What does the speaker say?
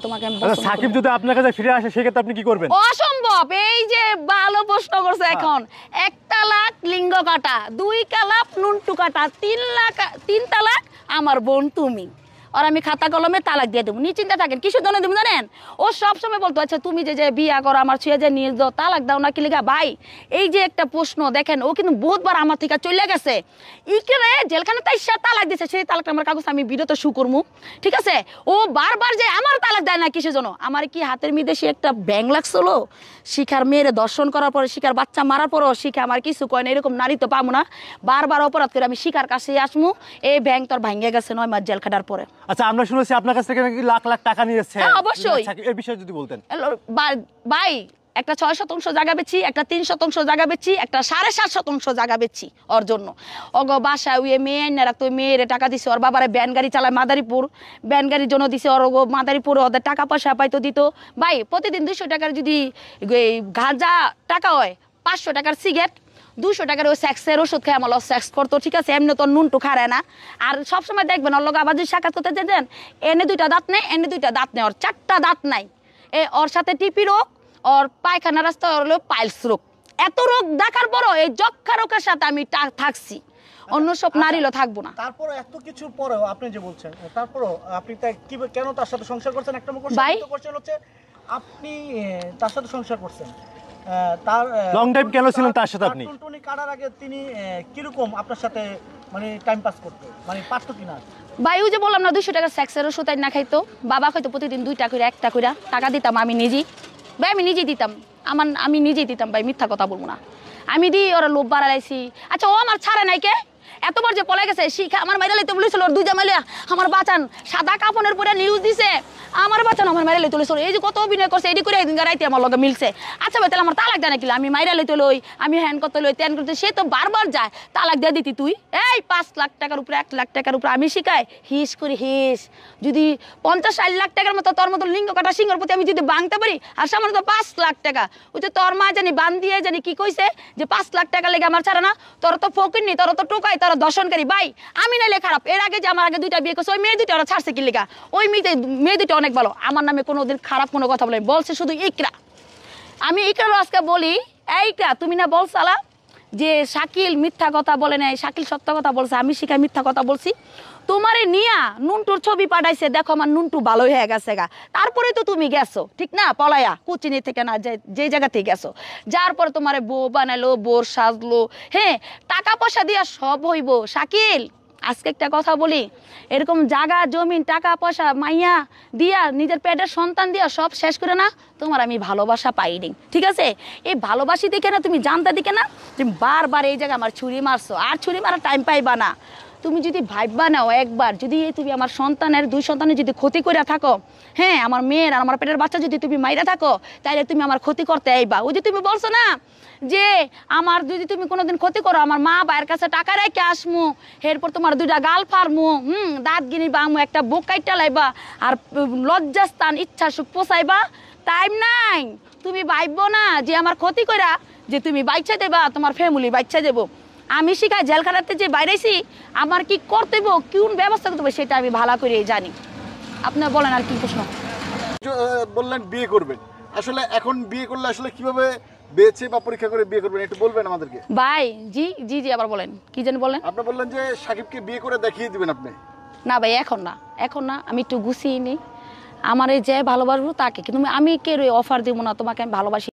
তোমাকে আমি আচ্ছা সাকিব যদি আপনার কাছে ফিরে আসে সেক্ষেত্রে আপনি কি করবেন? অসম্ভব। এই যে ভালো প্রশ্ন করছে এখন। 1 তালাক লিঙ্গ কাটা, 2 তালাক নুনটু কাটা, 3 তালাক আমার বোন তুমি। আর আমি খাতা কলমে তালাক দিয়ে দেবো, নিশ্চিন্তে থাকেন। কিসের জন্য দেবো জানেন? ও সবসময় বলতো আচ্ছা তুমি যে বিয়া করো আমার ছুঁয়ে যে নিয়ে দাও, তালাক দাও না কি লিগা? ভাই এই যে একটা প্রশ্ন দেখেন, ও কিন্তু বহুতবার আমার থেকে চলে গেছে। ইকরে জেলখানে তাই তালাক দিছে, সেই তালাকটা আমার কাগজ আমি ভিডিওতে শু করবো, ঠিক আছে? ও বারবার যে আমার তালাক দেয় না কিসের জন্য? আমার কি হাতের মধ্যে সে একটা ব্যাং লাগছিল? শিখার মেয়েরে দর্শন করার পরে, শিখার বাচ্চা মারার পরও শিখা আমার কিছু কয় না, এরকম নারী তো পাবো না। বারবার অপরাধ করে আমি শিখার কাছে আসমু, এই ব্যাং তোর ভাঙ্গে গেছে 9 মাস জেল খাটার পরে। আচ্ছা আমরা শুনেছি আপনার কাছ থেকে নাকি লাখ লাখ টাকা নিয়েছে। হ্যাঁ অবশ্যই। এই বিষয়ে যদি বলতেন। ভাই একটা 6 শতাংশ জায়গা বেচি, একটা 3 শতাংশ জায়গা বেচি, একটা 7.5 শতাংশ জায়গা বেচি ওর জন্য। অগো বাসায় ওই মেয়ে এনে রাখতো, ওই মেয়েরে টাকা দিছে, ওর বাবারে ব্যান গাড়ি চালায় মাদারীপুর, ব্যান গাড়ির জন্য দিছে। ওর মাদারীপুরে ওদের টাকা পয়সা পাইতো দিত। ভাই প্রতিদিন 200 টাকার যদি গাঁজা টাকা হয়, 500 টাকার সিগারেট, 200 টাকার ওই সেক্সের ওষুধ খেয়ে আমার সেক্স করতো, ঠিক আছে? এমনি তো নুনটু খারে না। আর সবসময় দেখবেন ওর লোক আবার যদি সাক্ষাৎ করতে যেতেন, এনে 2টা দাঁত নেই, এনে 2টা দাঁত নেই, ওর 4টা দাঁত নাই। ওর সাথে টিপি রোগ, ওর পায়খানা রাস্তা হলো পাইলস রোগ। এত রোগ দেখার পরও এই যক্ষা রোগের সাথে আমি থাকছি, অন্য সব নারীও থাকবো না। তারপর এত কিছুর পরেও আপনি যে বলছেন, তারপরও আপনি কেন তার সাথে সংসার করছেন? একটা মুখ কোশ্চেন হচ্ছে আপনি তার সাথে সংসার করছেন, তার লং টাইম কেন ছিলেন তার সাথে? আপনি টুনটুনি কাটার আগে তিনি কিরকম আপনার সাথে মানে টাইম পাস করতে, মানে পারতো কিনা? ভাই ওই যে বললাম না 200 টাকা সেক্সের ওষুধ না খাইতো, বাবা খাইতো প্রতিদিন 2টা করে 1টা করে টাকা দিতাম আমি নিজেই। ভাই আমি নিজেই দিতাম, আমি নিজেই দিতাম ভাই, মিথ্যা কথা বলবো না। আমি দিই, ওরা লোভ বাড়াইছি। আচ্ছা ও আমার ছাড়ে নাই কে? এতবার যে পলাই গেছে, শিখা আমার মাইরা লইতে বলেছিল, ওর 2 জামাইলা আমার বাঁচান, সাদা কাপনের পরে নিউজ দিছে আমার বাঁচান, আমার মাইরা লইতে বলেছিল। এই যে কত অভিনয় করছে, এটি করে একদিন রাইতে আমার লগে মিলছে। আচ্ছা ভাই তাহলে আমার তালাক দেয় নাকি? আমি মাইরা লইতে লই, আমি হ্যান করতে লই, ত্যান করতে, সে তো বারবার যায়। তালাক দিয়ে দিতি তুই? এই 5 লাখ টাকার উপরে, 1 লাখ টাকার উপরে আমি শিখাই, হিস করি হিস। যদি 50-60 লাখ টাকার মতো তোর মতো লিঙ্গ কাটা সিংহর প্রতি আমি যদি বাংতে পারি, আর সামান্য তো 5 লাখ টাকা, ওই যে তোর মা জানি বান দিয়ে জানি কি কইছে যে 5 লাখ টাকা লেগে আমার ছাড়ে না, তোর তো ফকির নি, তোর তো টোকাই, তোর দর্শনকারী। ভাই আমি নাইলে খারাপ, এর আগে যে আমার আগে 2টা বিয়ে করছে ওই মেয়ে 2টা ওরা ছাড়ছে কি লেগা? ওই মেয়ে 2টা অনেক ভালো, আমার নামে কোনোদিন খারাপ কোনো কথা বলে বলছে শুধু ইকরা। আমি ইকরার আজকে বলি, এইটা তুমি না বলছালা যে শাকিল মিথ্যা কথা বলে নাই, শাকিল সত্য কথা বলছে, আমি শিখাই মিথ্যা কথা বলছি। তোমারে নিয়া নুনটুর ছবি পাঠাইছে, দেখো আমার নুনটু ভালোই হয়ে গেছে গা। তারপরে তো তুমি গেছো, ঠিক না? পলায়া কুচিনি থেকে না, যে জায়গা থেকে গেছো, যার পরে তোমারে বউ বানালো, বোর সাজলো, হ্যাঁ টাকা পয়সা দিয়া সব হইব। শাকিল আজকে একটা কথা বলি, এরকম জায়গা জমিন টাকা পয়সা মাইয়া দিয়া নিজের পেটের সন্তান দিয়া সব শেষ করে না তোমার আমি ভালোবাসা পাইনি, ঠিক আছে? এই ভালোবাসি দেখে না, তুমি জানতে দিকে না তুমি বারবার এই জায়গায় আমার ছুরি মারছো, আর ছুরি মারার টাইম পাইবা না। তুমি যদি ভাববা নাও একবার, যদি তুমি আমার সন্তানের 2 সন্তানের যদি ক্ষতি করে থাকো, হ্যাঁ আমার মেয়ের আর আমার পেটের বাচ্চা যদি তুমি মাইরা থাকো, তাইলে তুমি আমার ক্ষতি করতে আইবা। ওই যে তুমি বলছো না যে আমার যদি তুমি কোনোদিন ক্ষতি করো, আমার মা ভাইয়ের কাছে টাকা রেখে আসমু, এরপর তোমার 2টা গাল ফারমু, দাঁত গিনি বামু, একটা বুক কাইটা লাইবা, আর লজ্জাস্থান ইচ্ছা সুখ পোষাইবা। টাইম নাই, তুমি ভাববো না যে আমার ক্ষতি করা যে তুমি বাচ্চা দেবা, তোমার ফ্যামিলি বাচ্চা দেবো। আমি শিখাই জেলখানাতে যে বাইরেছি আমার কি করতে হইব, কোন ব্যবস্থা করতে হবে সেটা আমি ভালো করে জানি। আপনার বলেন আর কি প্রশ্ন? বললেন বিয়ে করবেন, আসলে এখন বিয়ে করলে আসলে কিভাবে বেছে বা পরীক্ষা করে বিয়ে করবেন একটু বলবেন আমাদেরকে? ভাই জি জি জি আবার বলেন, কি জানি বলেন। আপনি বললেন যে সাকিবকে বিয়ে করে দেখিয়ে দিবেন আপনি। না ভাই এখন না, এখন না, আমি একটু গুছিয়ে নিই। আমার এই যে ভালোবাসবো তাকে, কিন্তু আমি কে অফার দিব না তোমাকে আমি ভালোবাসি।